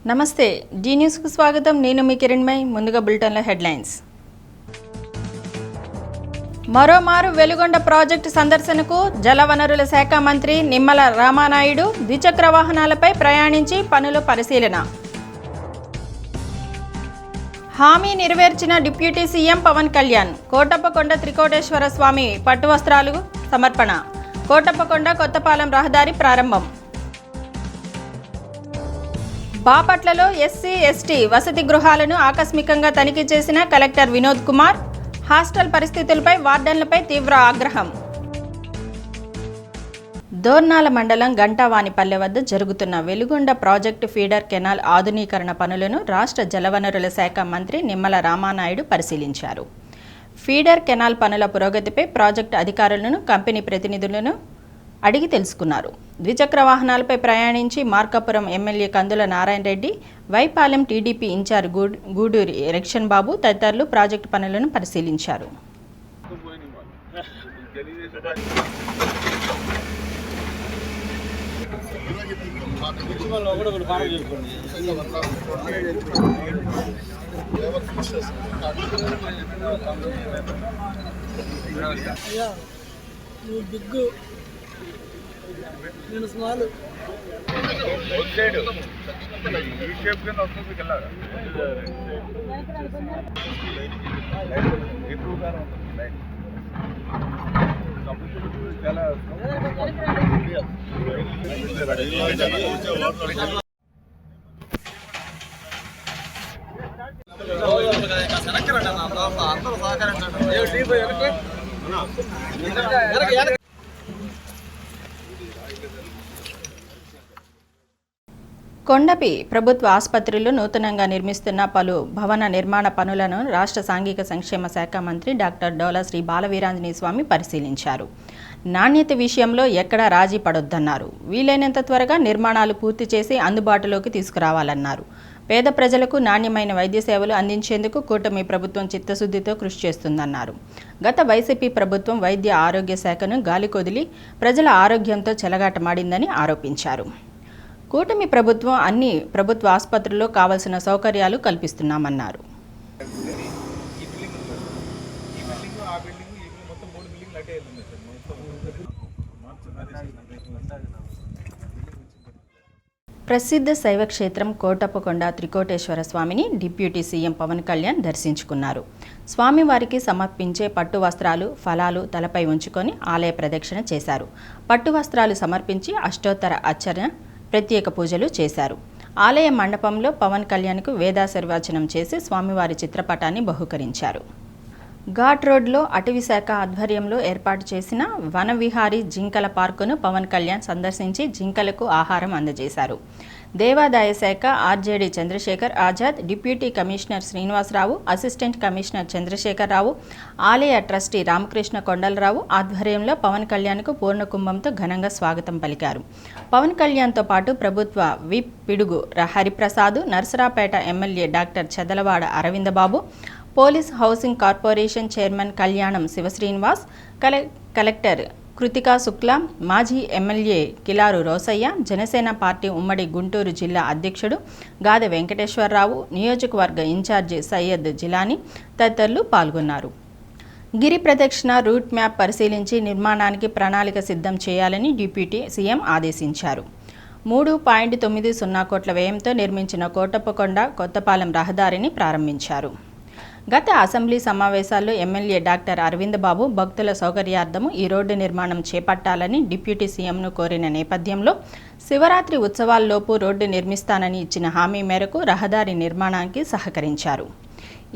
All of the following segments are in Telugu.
నమస్తే డి న్యూస్ కు స్వాగతం. నేను మీ కిరణ్మై. ముందుగా బులెటిన్ల హెడ్లైన్స్. మరోమారు వెలుగొండ ప్రాజెక్టు సందర్శనకు జలవనరుల శాఖ మంత్రి నిమ్మల రామానాయుడు ద్విచక్ర వాహనాలపై ప్రయాణించి పనుల పరిశీలన. హామీ నెరవేర్చిన డిప్యూటీ సీఎం పవన్ కళ్యాణ్. కోటప్పకొండ త్రికోటేశ్వర స్వామి పట్టు వస్త్రాలు సమర్పణ. కోటప్పకొండ కొత్తపాలెం రహదారి ప్రారంభం. బాపట్లలో ఎస్సీ ఎస్టీ వసతి గృహాలను ఆకస్మికంగా తనిఖీ చేసిన కలెక్టర్ వినోద్ కుమార్. హాస్టల్ పరిస్థితులపై వార్డెన్లపై తీవ్ర ఆగ్రహం. దోర్నాల మండలం గంటావానిపల్లె వద్ద జరుగుతున్న వెలుగొండ ప్రాజెక్టు ఫీడర్ కెనాల్ ఆధునీకరణ పనులను రాష్ట్ర జలవనరుల శాఖ మంత్రి నిమ్మల రామానాయుడు పరిశీలించారు. ఫీడర్ కెనాల్ పనుల పురోగతిపై ప్రాజెక్టు అధికారులను, కంపెనీ ప్రతినిధులను అడిగి తెలుసుకున్నారు. ద్విచక్ర వాహనాలపై ప్రయాణించి Markapuram MLA Kandula Narayana Reddy, Y Palem TDP incharge Guduri Election Babu తదితరులు ప్రాజెక్టు పనులను పరిశీలించారు. నేను స్మాల్ ఈ షేప్ కింద వస్తుంది వెళ్ళాలి ఎక్కువగా ఉంటుంది చాలా అందరూ సహకరించండి. కొండపి ప్రభుత్వ ఆసుపత్రిలో నూతనంగా నిర్మిస్తున్న పలు భవన నిర్మాణ పనులను రాష్ట్ర సాంఘిక సంక్షేమ శాఖ మంత్రి డాక్టర్ డోలా శ్రీ బాలవీరాంజనేయ స్వామి పరిశీలించారు. నాణ్యత విషయంలో ఎక్కడా రాజీ పడొద్దన్నారు. వీలైనంత త్వరగా నిర్మాణాలు పూర్తి చేసి అందుబాటులోకి తీసుకురావాలన్నారు. పేద ప్రజలకు నాణ్యమైన వైద్య సేవలు అందించేందుకు కూటమి ప్రభుత్వం చిత్తశుద్ధితో కృషి చేస్తుందన్నారు. గత వైసీపీ ప్రభుత్వం వైద్య ఆరోగ్య శాఖను గాలికొదిలి ప్రజల ఆరోగ్యంతో చెలగాటమాడిందని ఆరోపించారు. కూటమి ప్రభుత్వం అన్ని ప్రభుత్వ ఆసుపత్రుల్లో కావాల్సిన సౌకర్యాలు కల్పిస్తున్నామన్నారు. ప్రసిద్ధ శైవ క్షేత్రం కోటప్పకొండ త్రికోటేశ్వర స్వామిని డిప్యూటీ సీఎం పవన్ కళ్యాణ్ దర్శించుకున్నారు. స్వామివారికి సమర్పించే పట్టు వస్త్రాలు, ఫలాలు తలపై ఉంచుకొని ఆలయ ప్రదక్షిణ చేశారు. పట్టు వస్త్రాలు సమర్పించి అష్టోత్తర అర్చన, ప్రత్యేక పూజలు చేశారు. ఆలయ మండపంలో పవన్ కళ్యాణ్కు వేదాశీర్వచనం చేసి స్వామివారి చిత్రపటాన్ని బహూకరించారు. ఘాట్ రోడ్లో అటవీ శాఖ ఆధ్వర్యంలో ఏర్పాటు చేసిన వనవిహారీ జింకల పార్కును పవన్ కళ్యాణ్ సందర్శించి జింకలకు ఆహారం అందజేశారు. దేవాదాయ శాఖ RJD Chandrashekhar Azad, deputy commissioner Srinivasarao, assistant commissioner Chandrasekhararao, ఆలయ ట్రస్టీ రామకృష్ణ కొండలరావు ఆధ్వర్యంలో పవన్ కళ్యాణ్కు పూర్ణకుంభంతో ఘనంగా స్వాగతం పలికారు. పవన్ కళ్యాణ్తో పాటు ప్రభుత్వ whip Pidugu Hariprasad, Narsaraopet MLA doctor Chadalavada Aravindababu, police housing corporation chairman Kalyanam Sivasrinivas, collector Kritika Shukla, మాజీ ఎమ్మెల్యే కిలారు రోసయ్య, జనసేన పార్టీ ఉమ్మడి గుంటూరు జిల్లా అధ్యక్షుడు గాదె వెంకటేశ్వరరావు, నియోజకవర్గ ఇన్ఛార్జి సయ్యద్ జిలానీ తదితరులు పాల్గొన్నారు. గిరి ప్రదక్షిణ రూట్ మ్యాప్ పరిశీలించి నిర్మాణానికి ప్రణాళిక సిద్ధం చేయాలని డిప్యూటీ సీఎం ఆదేశించారు. 3.90 కోట్ల వ్యయంతో నిర్మించిన కోటప్పకొండ కొత్తపాలెం రహదారిని ప్రారంభించారు. గత అసెంబ్లీ సమావేశాల్లో ఎమ్మెల్యే డాక్టర్ అరవింద్ బాబు భక్తుల సౌకర్యార్థము ఈ రోడ్డు నిర్మాణం చేపట్టాలని డిప్యూటీ సీఎంను కోరిన నేపథ్యంలో శివరాత్రి ఉత్సవాల్లోపు రోడ్డు నిర్మిస్తానని ఇచ్చిన హామీ మేరకు రహదారి నిర్మాణానికి సహకరించారు.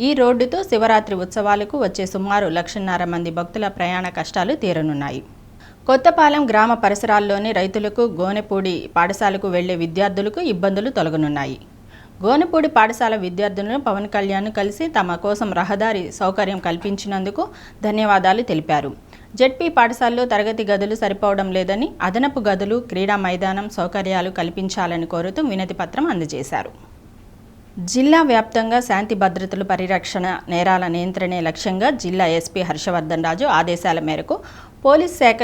ఈ రోడ్డుతో శివరాత్రి ఉత్సవాలకు వచ్చే సుమారు 1.5 మంది భక్తుల ప్రయాణ కష్టాలు తీరనున్నాయి. కొత్తపాలెం గ్రామ పరిసరాల్లోని రైతులకు, గోనెపూడి పాఠశాలకు వెళ్లే విద్యార్థులకు ఇబ్బందులు తొలగనున్నాయి. గోనెపూడి పాఠశాల విద్యార్థులను పవన్ కళ్యాణ్ కలిసి తమ కోసం రహదారి సౌకర్యం కల్పించినందుకు ధన్యవాదాలు తెలిపారు. జెడ్పీ పాఠశాలలో తరగతి గదులు సరిపోవడం లేదని, అదనపు గదులు, క్రీడా మైదానం సౌకర్యాలు కల్పించాలని కోరుతూ వినతి పత్రం అందజేశారు. జిల్లా వ్యాప్తంగా శాంతి భద్రతల పరిరక్షణ, నేరాల నియంత్రణే లక్ష్యంగా జిల్లా ఎస్పీ హర్షవర్ధన్ రాజు ఆదేశాల మేరకు పోలీస్ శాఖ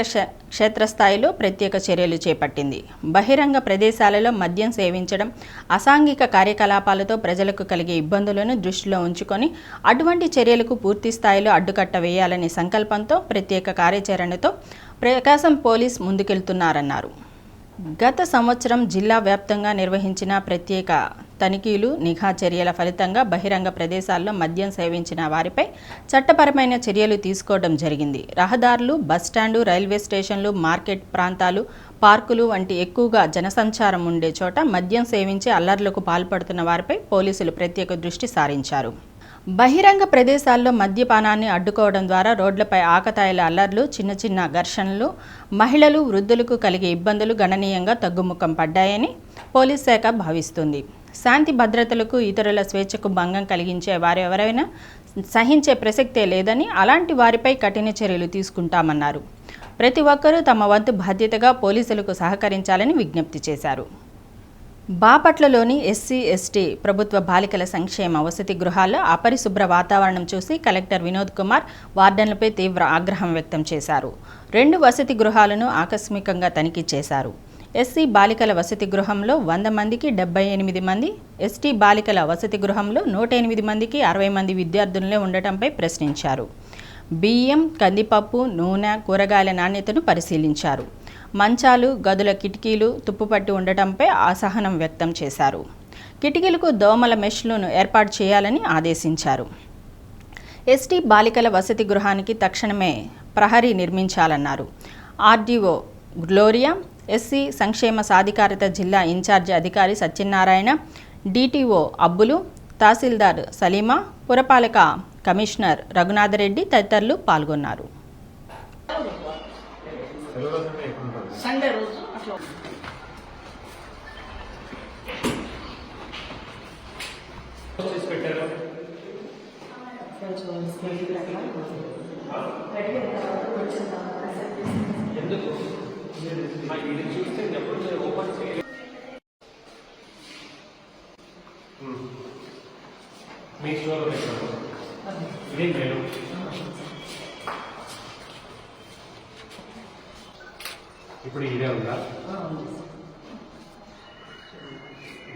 క్షేత్రస్థాయిలో ప్రత్యేక చర్యలు చేపట్టింది. బహిరంగ ప్రదేశాలలో మద్యం సేవించడం, అసాంఘిక కార్యకలాపాలతో ప్రజలకు కలిగే ఇబ్బందులను దృష్టిలో ఉంచుకొని అటువంటి చర్యలకు పూర్తి స్థాయిలో అడ్డుకట్ట వేయాలనే సంకల్పంతో ప్రత్యేక కార్యాచరణతో ప్రకాశం పోలీస్ ముందుకెళ్తున్నారన్నారు. గత సంవత్సరం జిల్లా వ్యాప్తంగా నిర్వహించిన ప్రత్యేక తనిఖీలు, నిఘా చర్యల ఫలితంగా బహిరంగ ప్రదేశాల్లో మద్యం సేవించిన వారిపై చట్టపరమైన చర్యలు తీసుకోవడం జరిగింది. రహదారులు, బస్టాండు, రైల్వే స్టేషన్లు, మార్కెట్ ప్రాంతాలు, పార్కులు వంటి ఎక్కువగా జనసంచారం ఉండే చోట మద్యం సేవించి అల్లర్లకు పాల్పడుతున్న వారిపై పోలీసులు ప్రత్యేక దృష్టి సారించారు. బహిరంగ ప్రదేశాల్లో మద్యపానాన్ని అడ్డుకోవడం ద్వారా రోడ్లపై ఆకతాయిల అల్లర్లు, చిన్న చిన్న ఘర్షణలు, మహిళలు, వృద్ధులకు కలిగే ఇబ్బందులు గణనీయంగా తగ్గుముఖం పడ్డాయని పోలీస్ శాఖ భావిస్తుంది. శాంతి భద్రతలకు, ఇతరుల స్వేచ్ఛకు భంగం కలిగించే వారెవరైనా సహించే ప్రసక్తే లేదని, అలాంటి వారిపై కఠిన చర్యలు తీసుకుంటామన్నారు. ప్రతి ఒక్కరూ తమ వంతు బాధ్యతగా పోలీసులకు సహకరించాలని విజ్ఞప్తి చేశారు. బాపట్లలోని ఎస్సీ, ఎస్టీ ప్రభుత్వ బాలికల సంక్షేమ వసతి గృహాల్లో అపరిశుభ్ర వాతావరణం చూసి కలెక్టర్ వినోద్ కుమార్ వార్డెన్లపై తీవ్ర ఆగ్రహం వ్యక్తం చేశారు. 2 వసతి గృహాలను ఆకస్మికంగా తనిఖీ చేశారు. ఎస్సీ బాలికల వసతి గృహంలో 100 మందికి 78 మంది, ఎస్టీ బాలికల వసతి గృహంలో 108 మందికి 60 మంది విద్యార్థులనే ఉండటంపై ప్రశ్నించారు. బియ్యం, కందిపప్పు, నూనె, కూరగాయల నాణ్యతను పరిశీలించారు. మంచాలు, గదుల కిటికీలు తుప్పుపట్టి ఉండటంపై అసహనం వ్యక్తం చేశారు. కిటికీలకు దోమల మెష్లను ఏర్పాటు చేయాలని ఆదేశించారు. ఎస్టీ బాలికల వసతి గృహానికి తక్షణమే ప్రహరీ నిర్మించాలన్నారు. ఆర్డీఓ గ్లోరియా, ఎస్సీ సంక్షేమ సాధికారత జిల్లా ఇన్ఛార్జి అధికారి సత్యనారాయణ, డిటిఓ అబ్బులు, తహసీల్దార్ సలీమా, పురపాలక కమిషనర్ రఘునాథరెడ్డి తదితరులు పాల్గొన్నారు. సండే రోజు అట్లా మీ స్టోర్ ఇది మేడం ఇప్పుడు ఇదే ఉందా?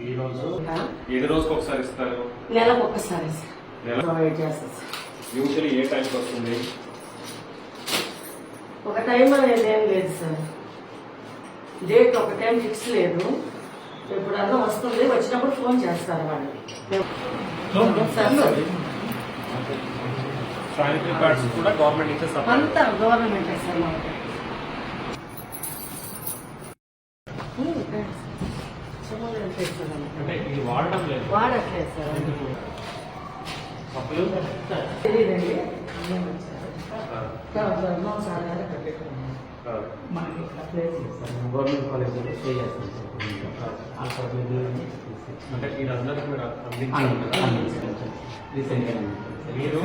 ఈ రోజు ఏడు రోజుకి ఒకసారి ఇస్తారు, నెలకు ఒక్కసారి ప్రొవైడ్ చేస్తారు. యూజువల్లీ ఏ టైంకి వస్తుంది? ఒక టైం అనేది ఏం లేదు సార్, డేట్ ఒక టైం ఫిక్స్ లేదు. ఎప్పుడన్నా వస్తుంది, వచ్చినప్పుడు ఫోన్ చేస్తారు వాళ్ళు. శానిటరీ ప్యాడ్స్ కూడా గవర్నమెంట్ నుంచి సప్లై. అంతా గవర్నమెంట్ సార్ మాకు. అంటే ఇది వాడడం లేదు, వాడట్లేదు సార్. అప్పులు తెలియదండి. గవర్నమెంట్ కాలేజీలో స్టే చేస్తాం సార్. అంటే మీరందరికీ మీరు అందించాలి. రీసెంట్గా మీరు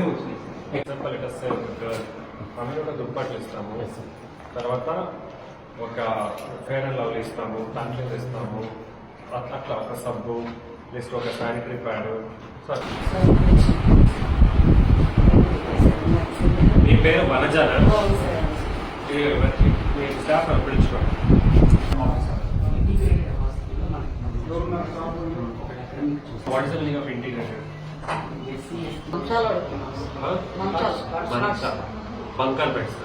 ఎగ్జాంపుల్ మనం ఒక దుప్పట్లు ఇస్తాము, తర్వాత ఒక ఫెయిర్ అండ్ లవ్లీ ఇస్తాము, టంక్లింగ్ ఇస్తాము, అట్లా ఒక సబ్బు, నెక్స్ట్ ఒక శానిటరీ ప్యాడ్. మీ పేరు వనజానా? మీ స్టాఫ్ పిలుచుకోండి. What is the meaning of integrated? Bunker beds.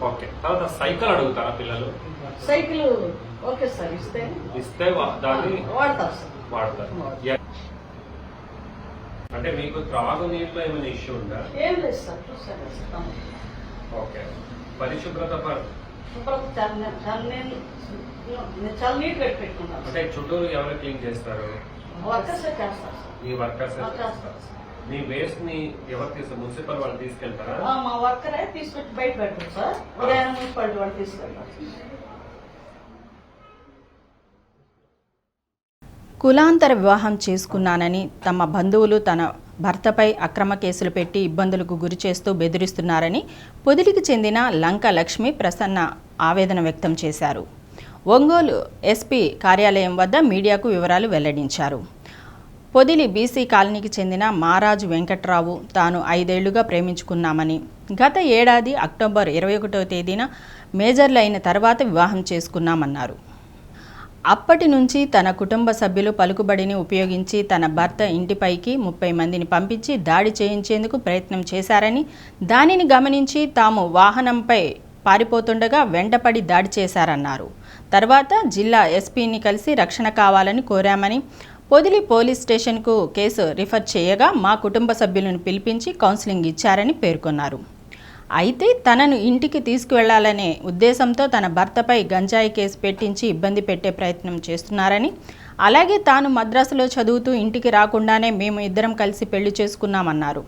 Okay, తర్వాత సైకిల్ అడుగుతారా పిల్లలు? సైకిల్ ఓకే సార్, ఇస్తే దాన్ని వాడతారు సార్. వాడతారు. అంటే మీకు త్రాగునీటిలో ఏమైనా ఇష్యూ ఉందా? ఏం లేదు సార్, చూసారు సార్. ఓకే, పరిశుభ్రత చాలా నీట్ గా పెట్టుకుంటాను. అంటే చుట్టూరు ఎవరు క్లీన్ చేస్తారు? వర్కర్స్ చేస్తారు. మీ వర్కర్స్ చేస్తారు. మీ వేస్ట్ ని ఎవరు తీసుకు మున్సిపల్ వాళ్ళు తీసుకెళ్తారా? మా వర్కరే తీసుకొచ్చి బయట పెడతారు సార్. ఉదయం మున్సిపాలిటీ వాళ్ళు తీసుకెళ్తారు. కులాంతర వివాహం చేసుకున్నానని తమ బంధువులు తన భర్తపై అక్రమ కేసులు పెట్టి ఇబ్బందులకు గురి చేస్తూ బెదిరిస్తున్నారని పొదిలికి చెందిన లంక లక్ష్మి ప్రసన్న ఆవేదన వ్యక్తం చేశారు. ఒంగోలు ఎస్పీ కార్యాలయం వద్ద మీడియాకు వివరాలు వెల్లడించారు. పొదిలి బీసీ కాలనీకి చెందిన మారాజు వెంకట్రావు తాను 5 ఏళ్లుగా ప్రేమించుకున్నామని, గత ఏడాది అక్టోబర్ 21వ తేదీన మేజర్లు అయిన తర్వాత వివాహం చేసుకున్నామన్నారు. అప్పటి నుంచి తన కుటుంబ సభ్యులు పలుకుబడిని ఉపయోగించి తన భర్త ఇంటిపైకి 30 మందిని పంపించి దాడి చేయించేందుకు ప్రయత్నం చేశారని, దానిని గమనించి తాము వాహనంపై పారిపోతుండగా వెంటపడి దాడి చేశారన్నారు. తర్వాత జిల్లా ఎస్పీని కలిసి రక్షణ కావాలని కోరామని, పొదిలి పోలీస్ స్టేషన్కు కేసు రిఫర్ చేయగా మా కుటుంబ సభ్యులను పిలిపించి కౌన్సిలింగ్ ఇచ్చారని పేర్కొన్నారు. అయితే తనను ఇంటికి తీసుకువెళ్లాలనే ఉద్దేశంతో తన భర్తపై గంజాయి కేసు పెట్టించి ఇబ్బంది పెట్టే ప్రయత్నం చేస్తున్నారని, అలాగే తాను మద్రాసులో చదువుతూ ఇంటికి రాకుండానే మేము ఇద్దరం కలిసి పెళ్లి చేసుకున్నామన్నారు.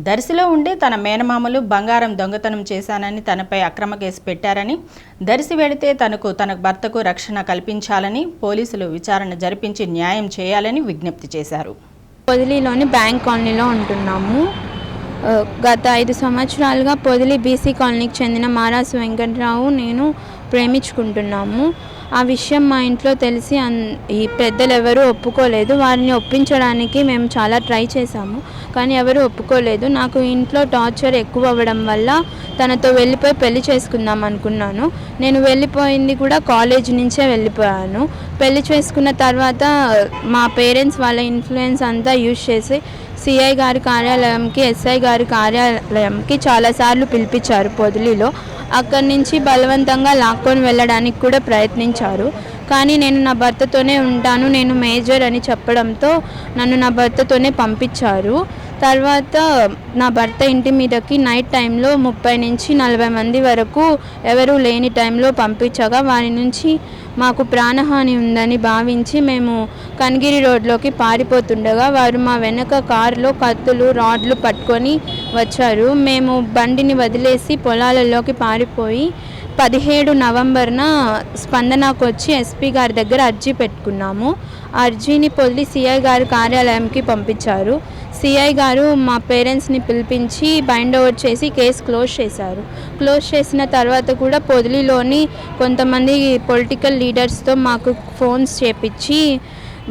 దర్శిలో ఉండే తన మేనమామలు బంగారం దొంగతనం చేశానని తనపై అక్రమ కేసు పెట్టారని, దర్శి వెడితే తన భర్తకు రక్షణ కల్పించాలని, పోలీసులు విచారణ జరిపించి న్యాయం చేయాలని విజ్ఞప్తి చేశారు. పొదిలిలోని బ్యాంక్ కాలనీలో ఉంటున్నాము. గత 5 సంవత్సరాలుగా పొదిలి బీసీ కాలనీకి చెందిన మారాసు వెంకట్రావు నేను ప్రేమించుకుంటున్నాము. ఆ విషయం మా ఇంట్లో తెలిసి ఈ పెద్దలు ఎవరూ ఒప్పుకోలేదు. వారిని ఒప్పించడానికి మేము చాలా ట్రై చేశాము, కానీ ఎవరు ఒప్పుకోలేదు. నాకు ఇంట్లో టార్చర్ ఎక్కువ అవ్వడం వల్ల తనతో వెళ్ళిపోయి పెళ్లి చేసుకుందాం అనుకున్నాను. నేను వెళ్ళిపోయింది కూడా కాలేజ్ నుంచే వెళ్ళిపోయాను. పెళ్లి చేసుకున్న తర్వాత మా పేరెంట్స్ వాళ్ళ ఇన్ఫ్లుయెన్స్ అంతా యూజ్ చేసి సిఐ గారి కార్యాలయంకి, ఎస్ఐ గారి కార్యాలయంకి చాలాసార్లు పిలిపించారు పొదిలిలో. అక్కడి నుంచి బలవంతంగా లాక్కొని వెళ్ళడానికి కూడా ప్రయత్నించారు. కానీ నేను నా భర్తతోనే ఉంటాను, నేను మేజర్ అని చెప్పడంతో నన్ను నా భర్తతోనే పంపించారు. తర్వాత నా భర్త ఇంటి మీదకి నైట్ టైంలో 30 నుంచి 40 మంది వరకు ఎవరూ లేని టైంలో పంపించగా వారి నుంచి మాకు ప్రాణహాని ఉందని భావించి మేము కనగిరి రోడ్లోకి పారిపోతుండగా వారు మా వెనక కారులో కత్తులు, రాడ్లు పట్టుకొని వచ్చారు. మేము బండిని వదిలేసి పొలాలలోకి పారిపోయి 17 నవంబర్న స్పందనకు వచ్చి ఎస్పీ గారి దగ్గర అర్జీ పెట్టుకున్నాము. ఆ అర్జీని పొదిలి సిఐ గారి కార్యాలయంకి పంపించారు. సిఐ గారు మా పేరెంట్స్ని పిలిపించి బైండ్ ఓవర్ చేసి కేసు క్లోజ్ చేశారు. క్లోజ్ చేసిన తర్వాత కూడా పొదిలిలోని కొంతమంది పొలిటికల్ లీడర్స్తో మాకు ఫోన్స్ చేపించి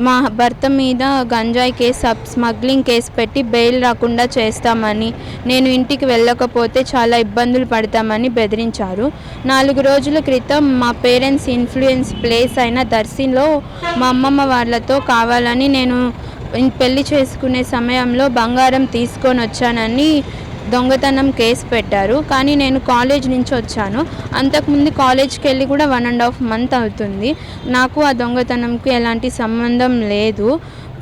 మా భర్త మీద గంజాయి కేసు, స్మగ్లింగ్ కేసు పెట్టి బెయిల్ రాకుండా చేస్తామని, నేను ఇంటికి వెళ్ళకపోతే చాలా ఇబ్బందులు పడతామని బెదిరించారు. 4 రోజుల క్రితం మా పేరెంట్స్ ఇన్ఫ్లుయెన్స్ ప్లేస్ అయిన దర్శిలో మా అమ్మమ్మ వాళ్ళతో కావాలని నేను పెళ్లి చేసుకునే సమయంలో బంగారం తీసుకొని వచ్చానని దొంగతనం కేసు పెట్టారు. కానీ నేను కాలేజ్ నుంచి వచ్చాను. అంతకుముందు కాలేజ్కి వెళ్ళి కూడా 1.5 month అవుతుంది. నాకు ఆ దొంగతనంకి ఎలాంటి సంబంధం లేదు.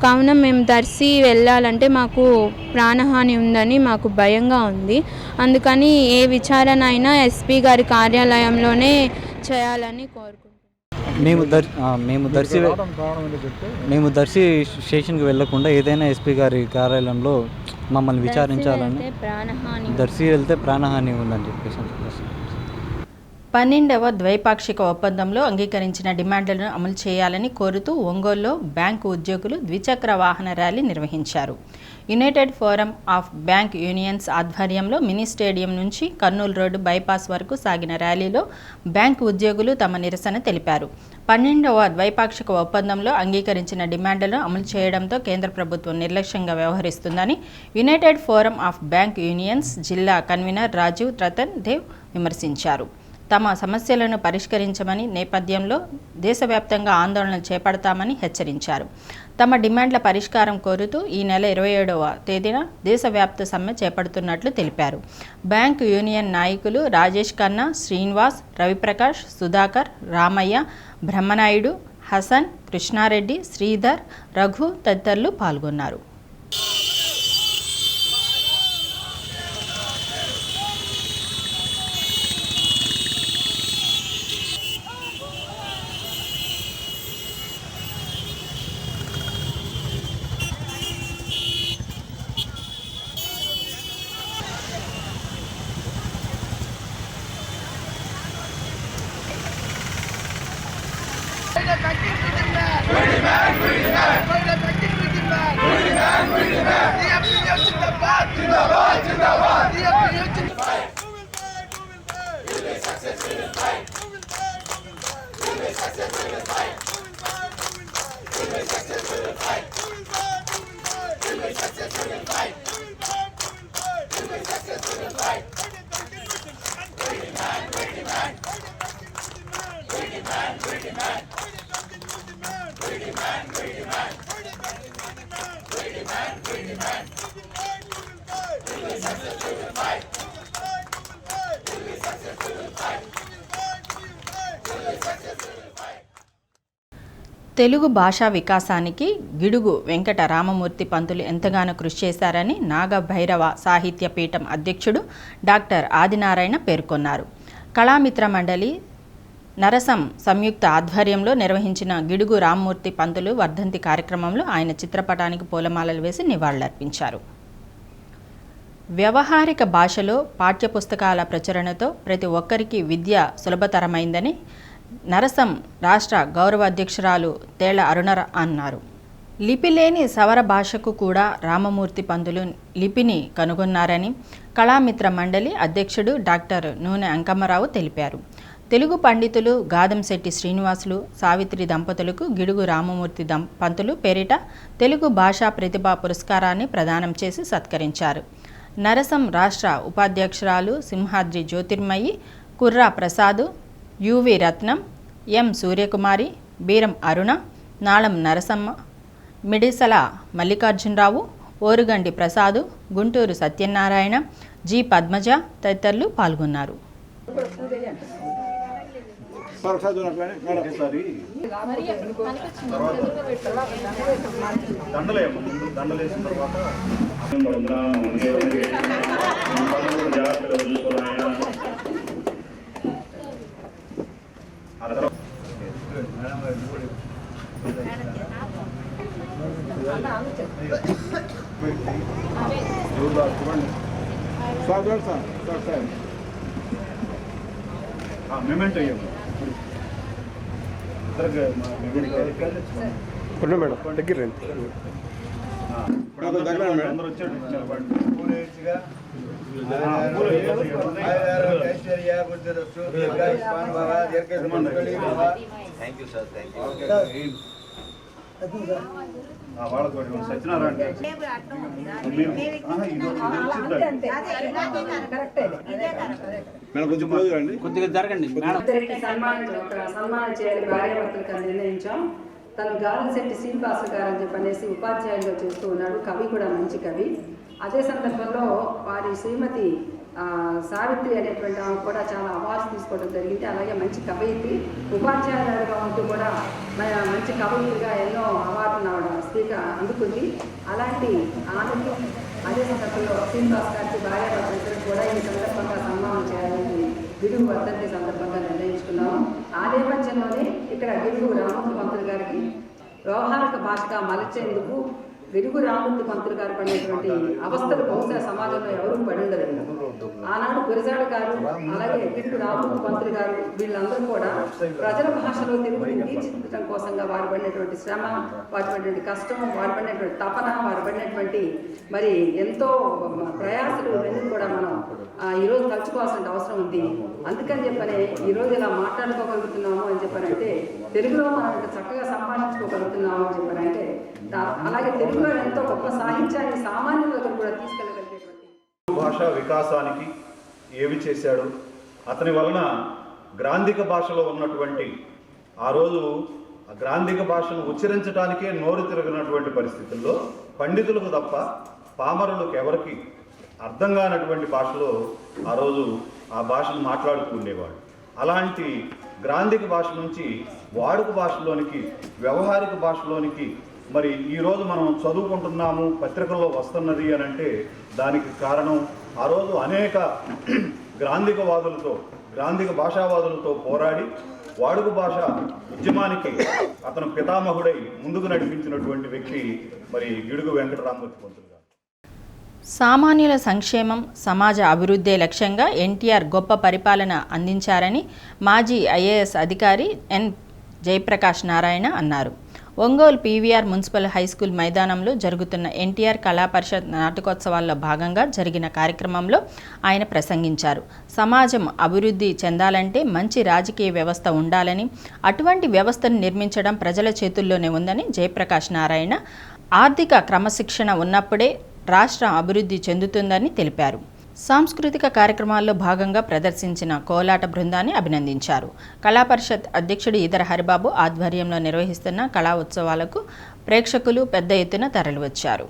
కావున మేము దర్శి వెళ్ళాలంటే మాకు ప్రాణహాని ఉందని మాకు భయంగా ఉంది. అందుకని ఏ విచారణ అయినా ఎస్పీ గారి కార్యాలయంలోనే చేయాలని కోరుకుంటున్నాను. మేము దర్శి స్టేషన్కి వెళ్ళకుండా ఏదైనా ఎస్పీ గారి కార్యాలయంలో మమ్మల్ని విచారించాలని, దర్శి వెళ్తే ప్రాణహాని ఉందని చెప్పేసి 12వ ద్వైపాక్షిక ఒప్పందంలో అంగీకరించిన డిమాండ్లను అమలు చేయాలని కోరుతూ ఒంగోలులో బ్యాంకు ఉద్యోగులు ద్విచక్ర వాహన ర్యాలీ నిర్వహించారు. United forum of bank unions ఆధ్వర్యంలో మినీ స్టేడియం నుంచి కర్నూలు రోడ్డు బైపాస్ వరకు సాగిన ర్యాలీలో బ్యాంకు ఉద్యోగులు తమ నిరసన తెలిపారు. 12వ ద్వైపాక్షిక ఒప్పందంలో అంగీకరించిన డిమాండ్లను అమలు చేయడంతో కేంద్ర ప్రభుత్వం నిర్లక్ష్యంగా వ్యవహరిస్తుందని united forum of bank unions జిల్లా కన్వీనర్ రాజీవ్ రతన్ దేవ్ విమర్శించారు. తమ సమస్యలను పరిష్కరించమని నేపథ్యంలో దేశవ్యాప్తంగా ఆందోళనలు చేపడతామని హెచ్చరించారు. తమ డిమాండ్ల పరిష్కారం కోరుతూ ఈ నెల 27వ తేదీన దేశవ్యాప్త సమ్మె చేపడుతున్నట్లు తెలిపారు. బ్యాంకు యూనియన్ నాయకులు రాజేష్ ఖన్నా, శ్రీనివాస్, రవిప్రకాష్, సుధాకర్, రామయ్య, బ్రహ్మనాయుడు, హసన్, కృష్ణారెడ్డి, శ్రీధర్, రఘు తదితరులు పాల్గొన్నారు. Fight! తెలుగు భాషా వికాసానికి గిడుగు వెంకట రామమూర్తి పంతులు ఎంతగానో కృషి చేశారని నాగభైరవ సాహిత్య పీఠం అధ్యక్షుడు డాక్టర్ ఆదినారాయణ పేర్కొన్నారు. కళామిత్ర మండలి నరసం సంయుక్త ఆధ్వర్యంలో నిర్వహించిన గిడుగు రామమూర్తి పంతులు వర్ధంతి కార్యక్రమంలో ఆయన చిత్రపటానికి పూలమాలలు వేసి నివాళులర్పించారు. వ్యవహారిక భాషలో పాఠ్యపుస్తకాల ప్రచురణతో ప్రతి ఒక్కరికి విద్య సులభతరమైందని నరసం రాష్ట్ర గౌరవ అధ్యక్షురాలు తేళ్ల అరుణ అన్నారు. లిపిలేని సవర భాషకు కూడా రామమూర్తి పంతులు లిపిని కనుగొన్నారని కళామిత్ర మండలి అధ్యక్షుడు డాక్టర్ నూనె అంకమ్మరావు తెలిపారు. తెలుగు పండితులు గాదంశెట్టి శ్రీనివాసులు సావిత్రి దంపతులకు గిడుగు రామమూర్తి పంతులు పేరిట తెలుగు భాషా ప్రతిభా పురస్కారాన్ని ప్రదానం చేసి సత్కరించారు. నరసం రాష్ట్ర ఉపాధ్యక్షురాలు సింహాద్రి జ్యోతిర్మయి, కుర్రా ప్రసాదు, యువి రత్నం, ఎం సూర్యకుమారి, బీరం అరుణ, నాళం నరసమ్మ, మిడిసల మల్లికార్జునరావు, ఓరుగండి ప్రసాదు, గుంటూరు సత్యనారాయణ, జి పద్మజ తదితరులు పాల్గొన్నారు. మేడం దగ్గర అందరూ వచ్చాడు. వాళ్ళకి సత్యనారాయణ కొద్దిగా జరగండి. సన్మానం చేయాలి భార్యాభర్తలకు అని నిర్ణయించాం. తను గాదంశెట్టి శ్రీనివాసు గారు అని చెప్పనేసి ఉపాధ్యాయులుగా చేస్తూ ఉన్నాడు. కవి కూడా మంచి కవి. అదే సందర్భంలో వారి శ్రీమతి సావిత్రి అనేటువంటి ఆమె కూడా చాలా అవార్డ్స్ తీసుకోవడం జరిగింది. అలాగే మంచి కవయిత్రి, ఉపాధ్యాయులుగా ఉంటూ కూడా మంచి కవయిత్రిగా ఎన్నో అవార్డులు ఆవిడ స్పీక అందుకుంది. అలాంటి ఆమెకు అదే సందర్భంలో శ్రీనివాస్ గారికి భార్యాభర్తలకు కూడా ఈ సందర్భంగా సన్మానం చేయాలని గిడుగు వర్ధంతి సందర్భంగా నిర్ణయించుకున్నాము. ఆ నేపథ్యంలోనే ఇక్కడ గిడుగు రామమూర్తి పంతులు గారికి వ్యవహారిక భాషగా మలచేందుకు గిడుగు రామమూర్తి పంతులు గారు పడినటువంటి అవస్థలు బహుశా సమాజంలో ఎవరూ పడి ఉండలేదు. ఆనాడు గురజాడ గారు, అలాగే గిడుగు రామమూర్తి పంతులు గారు వీళ్ళందరూ కూడా ప్రజల భాషలో తెలుగుని తీర్చిదిద్దడం కోసంగా వారు పడినటువంటి శ్రమ, వారు పడినటువంటి కష్టం, వారు పడినటువంటి తపన, వారు పడినటువంటి మరి ఎంతో ప్రయాసలు ఇవన్నీ కూడా మనం ఈరోజు తలుచుకోవాల్సిన అవసరం ఉంది. అందుకని చెప్పని ఈరోజు ఇలా మాట్లాడుకోగలుగుతున్నాము అని చెప్పారంటే, తెలుగులో మనం చక్కగా సంభాషించుకోగలుగుతున్నాము అని చెప్పారంటే, అలాగే తెలుగులో ఎంతో గొప్ప సాహిత్యాన్ని సామాన్యుల దగ్గర కూడా తీసుకెళ్ళగలిగేటువంటి భాషా వికాసానికి ఏమి చేశాడు, అతని వలన గ్రాంధిక భాషలో ఉన్నటువంటి ఆ రోజు గ్రాంధిక భాషను ఉచ్చరించడానికే నోరు తిరగనటువంటి పరిస్థితుల్లో పండితులకు తప్ప పామరులకు ఎవరికి అర్థం కానటువంటి భాషలో ఆ రోజు ఆ భాషను మాట్లాడుతూ ఉండేవాడు. అలాంటి గ్రాంధిక భాష నుంచి వాడుక భాషలోనికి, వ్యవహారిక భాషలోనికి మరి ఈరోజు మనం చదువుకుంటున్నాము, పత్రికల్లో వస్తున్నది అని అంటే దానికి కారణం ఆ రోజు అనేక గ్రాంధిక భాషావాదులతో పోరాడి వాడుక భాష ఉద్యమానికి అతను పితామహుడై ముందుకు నడిపించినటువంటి వ్యక్తి మరి గిడుగు వెంకట రామమూర్తి పంతులు గారు. సామాన్యుల సంక్షేమం, సమాజ అభివృద్ధే లక్ష్యంగా ఎన్టీఆర్ గొప్ప పరిపాలన అందించారని మాజీ ఐఏఎస్ అధికారి ఎన్ జయప్రకాష్ నారాయణ అన్నారు. ఒంగోలు పీవీఆర్ మున్సిపల్ హైస్కూల్ మైదానంలో జరుగుతున్న ఎన్టీఆర్ కళాపరిషత్ నాటకోత్సవాల్లో భాగంగా జరిగిన కార్యక్రమంలో ఆయన ప్రసంగించారు. సమాజం అభివృద్ధి చెందాలంటే మంచి రాజకీయ వ్యవస్థ ఉండాలని, అటువంటి వ్యవస్థను నిర్మించడం ప్రజల చేతుల్లోనే ఉందని జయప్రకాష్ నారాయణ, ఆర్థిక క్రమశిక్షణ ఉన్నప్పుడే రాష్ట్రం అభివృద్ధి చెందుతుందని తెలిపారు. సాంస్కృతిక కార్యక్రమాల్లో భాగంగా ప్రదర్శించిన కోలాట బృందాన్ని అభినందించారు. కళాపరిషత్ అధ్యక్షుడు ఈదర హరిబాబు ఆధ్వర్యంలో నిర్వహిస్తున్న కళా ఉత్సవాలకు ప్రేక్షకులు పెద్ద ఎత్తున తరలివచ్చారు.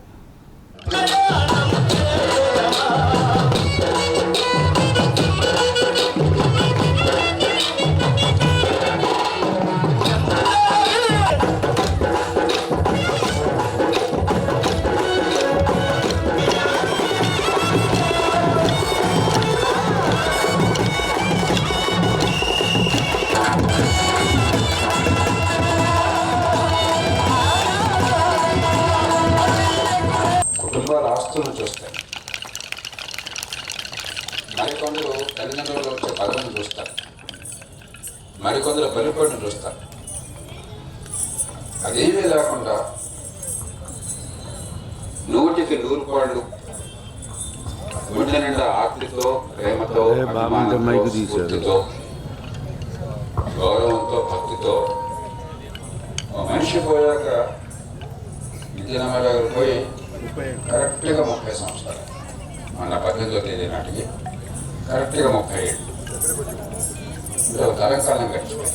మరికొందరు పలుపడిని చూస్తారు. అదేమీ లేకుండా 100కి 100 పాళ్ళు గుండె నిండా ఆకలితో, ప్రేమతో, అభిమానంతో, స్ఫూర్తితో, గౌరవంతో, భక్తితో మనిషి పోయాక విజయనగరం పోయి కరెక్ట్గా 30 సంవత్సరాలు, మన 18వ తేదీ నాటికి కరెక్ట్గా 30 ఏళ్ళు తరంకాలం గడిచిపోయి.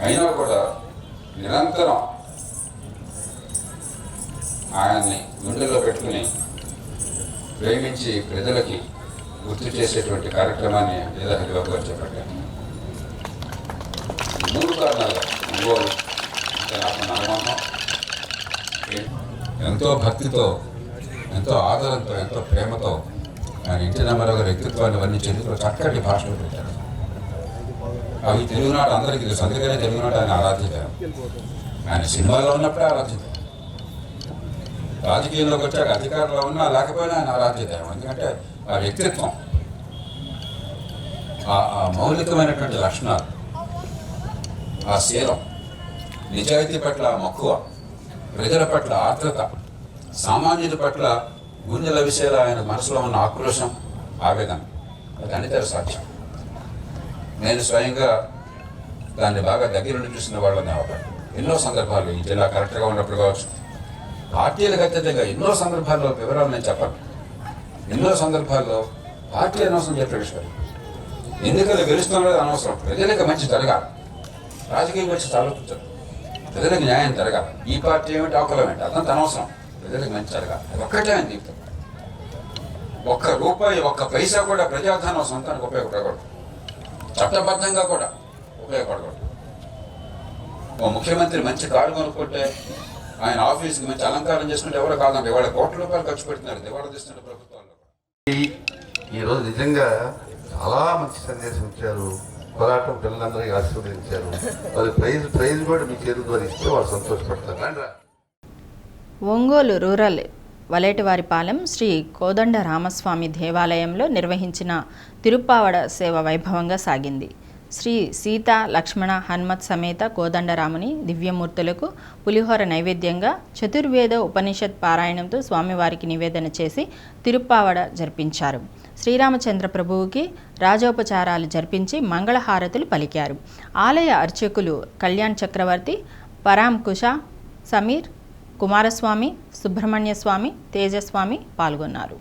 అయినా కూడా నిరంతరం ఆయన్ని గుండెల్లో పెట్టుకుని ప్రేమించి ప్రజలకి గుర్తు చేసేటువంటి కార్యక్రమాన్ని లేదా హరిబాబు గారు చేపట్టారు. 3 కారణాలుగా ఒంగోలు అంటే నాకు నమ్మకం, ఎంతో భక్తితో, ఎంతో ఆదరంతో, ఎంతో ప్రేమతో ఆయన ఎన్టీ రామారావు గారి వ్యక్తిత్వాన్ని వర్ణించేందుకు చక్కటి భాషలో పెట్టారు. అవి తెలుగునాట అందరికీ తెలుసు, అందుకనే తెలుగునాట ఆయన ఆరాధ్యత. ఆయన సినిమాలో ఉన్నప్పుడే ఆరాధ్యత, రాజకీయంలోకి వచ్చాక అధికారంలో ఉన్నా లేకపోయినా ఆయన ఆరాధ్యత. ఎందుకంటే ఆ వ్యక్తిత్వం, ఆ మౌలికమైనటువంటి లక్షణాలు, ఆ శీలం, నిజాయితీ పట్ల మక్కువ, ప్రజల పట్ల ఆర్ద్రత, సామాన్యుల పట్ల గుండెల విషయాలు ఆయన మనసులో ఉన్న ఆక్రోశం, ఆవేదన, అది అనితర సాక్ష్యం. నేను స్వయంగా దాన్ని బాగా దగ్గర నుండి చూసిన వాళ్ళని అవకాశం ఎన్నో సందర్భాలు ఈ జిల్లా కరెక్ట్గా ఉన్నప్పుడు కావచ్చు, పార్టీలకు అత్యధికంగా ఎన్నో సందర్భాల్లో వివరాలు నేను చెప్పను. ఎన్నో సందర్భాల్లో పార్టీ అనవసరం చెప్పే విషయాలు, ఎన్నికలు గెలుస్తున్నది అనవసరం, ప్రజలకు మంచి జరగాలి, రాజకీయం వచ్చి ఆలోచించారు, ప్రజలకు న్యాయం జరగాలి. ఈ పార్టీ ఏమిటి, ఆకులం ఏంటి, అదంతా అనవసరం, ప్రజలకు మంచి జరగాలి. అది ఒక్కటే ఆయన జీవితం. ఒక్క రూపాయి, ఒక్క పైసా కూడా ప్రజాధనం సొంతానికి ఉపయోగపడకూడదు, చట్టబద్ధంగా కూడా ఉపయోగపడకూడదు. ఓ ముఖ్యమంత్రి మంచి కారు కొనుక్కుంటే, ఆయన ఆఫీస్కి మంచి అలంకారం చేసుకుంటే ఎవరు కాదండి, ఇవాళ కోట్ల రూపాయలు ఖర్చు పెడుతున్నారు దివాళా తీస్తున్న ప్రభుత్వాల్లో. ఈరోజు నిజంగా చాలా మంచి సందేశం ఇచ్చారు. పోరాటం పిల్లలందరికీ ఆశీర్వదించారు. వాళ్ళు ప్రైజ్ కూడా మీ చేతుల ద్వారా ఇస్తే వాళ్ళు సంతోషపడతారు. ఒంగోలు రూరల్ వలేటివారిపాలెం శ్రీ కోదండ రామస్వామి దేవాలయంలో నిర్వహించిన తిరుప్పావడ సేవ వైభవంగా సాగింది. శ్రీ సీత లక్ష్మణ హనుమత్ సమేత కోదండరాముని దివ్యమూర్తులకు పులిహోర నైవేద్యంగా చతుర్వేద ఉపనిషత్ పారాయణంతో స్వామివారికి నివేదన చేసి తిరుప్పావడ జరిపించారు. శ్రీరామచంద్ర ప్రభువుకి రాజోపచారాలు జరిపించి మంగళహారతులు పలికారు. ఆలయ అర్చకులు కళ్యాణ్ చక్రవర్తి, పరాంకుశ, సమీర్, కుమారస్వామి, సుబ్రహ్మణ్య స్వామి, తేజస్వామి పాల్గొన్నారు.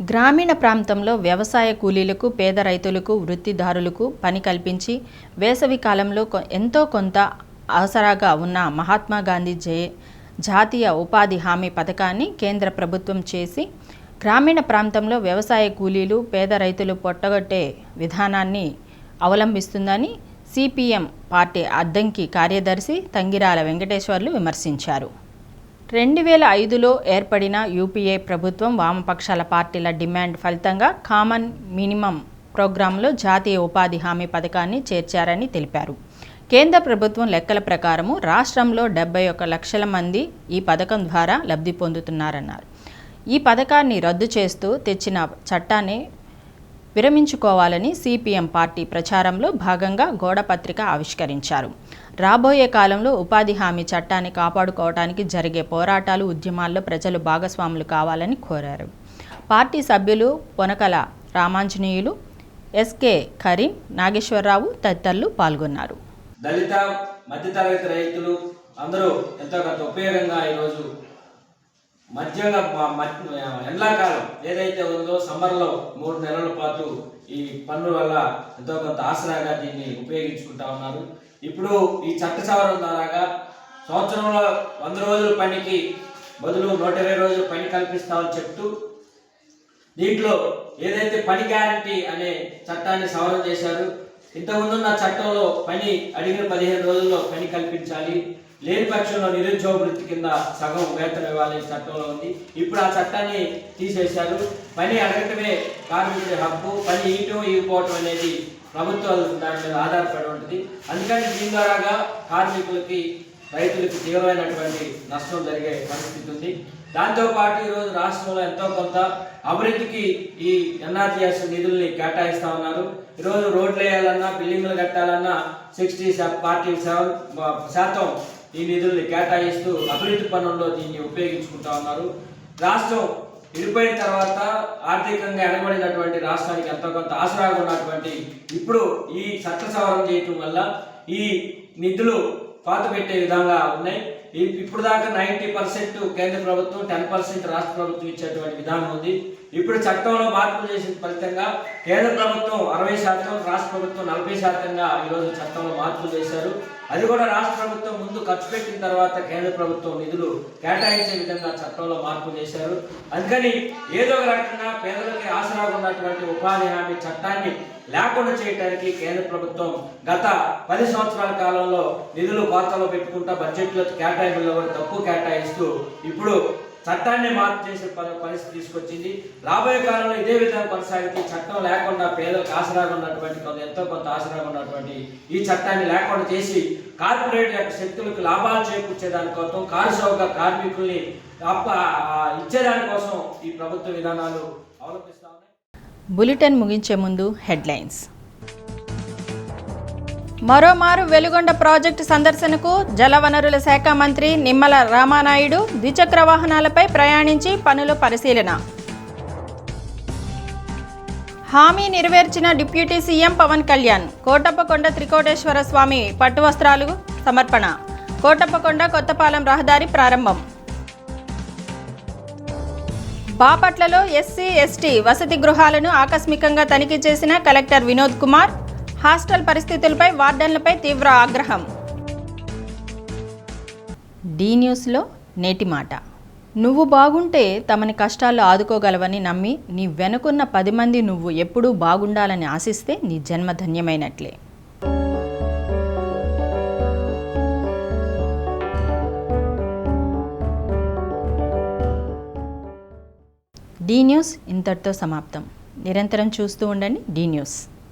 గ్రామీణ ప్రాంతంలో వ్యవసాయ కూలీలకు, పేద రైతులకు, వృత్తిదారులకు పని కల్పించి వేసవి కాలంలో ఎంతో కొంత ఆసరాగా ఉన్న మహాత్మా గాంధీ జాతీయ ఉపాధి హామీ పథకాన్ని కేంద్ర ప్రభుత్వం చేసి గ్రామీణ ప్రాంతంలో వ్యవసాయ కూలీలు, పేద రైతులు పొట్టగొట్టే విధానాన్ని అవలంబిస్తుందని సిపిఎం పార్టీ అద్దంకి కార్యదర్శి తంగిరాల వెంకటేశ్వర్లు విమర్శించారు. 2005లో ఏర్పడిన యూపీఏ ప్రభుత్వం వామపక్షాల పార్టీల డిమాండ్ ఫలితంగా కామన్ మినిమం ప్రోగ్రాంలో జాతీయ ఉపాధి హామీ పథకాన్ని చేర్చారని తెలిపారు. కేంద్ర ప్రభుత్వం లెక్కల ప్రకారము రాష్ట్రంలో 71 లక్షల మంది ఈ పథకం ద్వారా లబ్ధి పొందుతున్నారన్నారు. ఈ పథకాన్ని రద్దు చేస్తూ తెచ్చిన చట్టాన్ని విరమించుకోవాలని సిపిఎం పార్టీ ప్రచారంలో భాగంగా గోడపత్రిక ఆవిష్కరించారు. రాబోయే కాలంలో ఉపాధి హామీ చట్టాన్ని కాపాడుకోవడానికి జరిగే పోరాటాలు, ఉద్యమాల్లో ప్రజలు భాగస్వాములు కావాలని కోరారు. పార్టీ సభ్యులు పొనకల రామాంజనేయులు, ఎస్కే కరీం, నాగేశ్వరరావు తదితరులు పాల్గొన్నారు. దళిత మధ్యతరగతి రైతులు అందరూ ఎంతో కొంత ఉపయోగంగా ఈరోజు మధ్యంగా ఎండాకాలం ఏదైతే ఉందో సమ్మర్లో 3 నెలల పాటు ఈ పన్ను వల్ల ఎంతో కొంత ఆసరాగా దీన్ని ఉపయోగించుకుంటా ఉన్నారు. ఇప్పుడు ఈ చట్ట సవరణ ద్వారాగా సంవత్సరంలో 100 రోజుల పనికి బదులు 120 రోజులు పని కల్పిస్తామని చెప్తూ దీంట్లో ఏదైతే పని గ్యారంటీ అనే చట్టాన్ని సవరణ చేశారు. ఇంతకుముందున్న చట్టంలో పని అడిగిన 15 రోజుల్లో పని కల్పించాలి, లేని పక్షంలో నిరుద్యోగ వృత్తి కింద సగం వేతనం ఇవ్వాలి చట్టంలో ఉంది. ఇప్పుడు ఆ చట్టాన్ని తీసేశారు. పని అడగటమే కార్మికుడి హక్కు, పని ఇవ్వటం ఇవ్వకపోవటం అనేది ప్రభుత్వాలు దాని మీద ఆధారపడి ఉంటుంది. అందుకని దీని ద్వారాగా కార్మికులకి, రైతులకి తీవ్రమైనటువంటి నష్టం జరిగే పరిస్థితి ఉంది. దాంతోపాటు ఈరోజు రాష్ట్రంలో ఎంతో కొంత అభివృద్ధికి ఈ ఎన్ఆర్జీఎస్ నిధుల్ని కేటాయిస్తా ఉన్నారు. ఈరోజు రోడ్లు వేయాలన్నా, బిల్డింగ్లు కట్టాలన్నా 47% ఈ నిధుల్ని కేటాయిస్తూ అభివృద్ధి పనుల్లో దీన్ని ఉపయోగించుకుంటా ఉన్నారు. రాష్ట్రం విడిపోయిన తర్వాత ఆర్థికంగా ఎనబడినటువంటి రాష్ట్రానికి ఎంతో కొంత ఆసరాగా ఉన్నటువంటి ఇప్పుడు ఈ చట్ట సవరణ చేయటం వల్ల ఈ నిధులు పాత పెట్టే విధంగా ఉన్నాయి. ఇప్పుడు దాకా 90% కేంద్ర ప్రభుత్వం, 10% రాష్ట్ర ప్రభుత్వం ఇచ్చేటువంటి విధానం ఉంది. ఇప్పుడు చట్టంలో మార్పులు చేసిన ఫలితంగా కేంద్ర ప్రభుత్వం 60%, రాష్ట్ర ప్రభుత్వం 40%గా ఈరోజు చట్టంలో మార్పులు చేశారు. అది కూడా రాష్ట్ర ప్రభుత్వం ముందు ఖర్చు పెట్టిన తర్వాత కేంద్ర ప్రభుత్వం నిధులు కేటాయించే విధంగా చట్టంలో మార్పు చేశారు. అందుకని ఏదో ఒక రకంగా పేదలకి ఆసరాగా ఉన్నటువంటి ఉపాధి హామీ చట్టాన్ని లేకుండా చేయడానికి కేంద్ర ప్రభుత్వం గత 10 సంవత్సరాల కాలంలో నిధులు ఖాతాలో పెట్టుకుంటా బడ్జెట్లో కేటాయింపుల్లో కూడా తక్కువ కేటాయిస్తూ ఇప్పుడు చట్టాన్ని మార్పు చేసే పరిస్థితి తీసుకొచ్చింది. రాబోయే కాలంలో ఇదే విధంగా కొనసాగితే చట్టం లేకుండా పేదలకు ఆసరాగా ఉన్నటువంటి ఎంతో కొంత ఆసరాగా ఉన్నటువంటి ఈ చట్టాన్ని లేకుండా చేసి కార్పొరేట్ యొక్క శక్తులకు లాభాలు చేకూర్చేదానికోసం, కారుసౌగా కార్మికుల్ని ఇచ్చేదానికోసం ఈ ప్రభుత్వ విధానాలు అవలంబిస్తా ఉన్నాయి. బులెటిన్ ముగించే ముందు హెడ్లైన్స్. మరోమారు వెలుగొండ ప్రాజెక్టు సందర్శనకు జలవనరుల శాఖ మంత్రి నిమ్మల రామానాయుడు ద్విచక్ర వాహనాలపై ప్రయాణించి పనుల పరిశీలన. హామీ నెరవేర్చిన డిప్యూటీ సీఎం పవన్ కళ్యాణ్ కోటప్పకొండ త్రికోటేశ్వర స్వామి పట్టు వస్త్రాలు సమర్పణ. కోటప్పకొండ కొత్తపాలెం రహదారి ప్రారంభం. బాపట్లలో ఎస్సీ ఎస్టీ వసతి గృహాలను ఆకస్మికంగా తనిఖీ చేసిన కలెక్టర్ వినోద్ కుమార్. హాస్టల్ పరిస్థితులపై వార్డన్లపై తీవ్ర ఆగ్రహం. డి న్యూస్లో నేటి మాట. నువ్వు బాగుంటే తమని కష్టాల్లో ఆదుకోగలవని నమ్మి నీ వెనుకున్న 10 మంది నువ్వు ఎప్పుడూ బాగుండాలని ఆశిస్తే నీ జన్మ ధన్యమైనట్లే. డి న్యూస్ ఇంతటితో సమాప్తం. నిరంతరం చూస్తూ ఉండండి డి న్యూస్.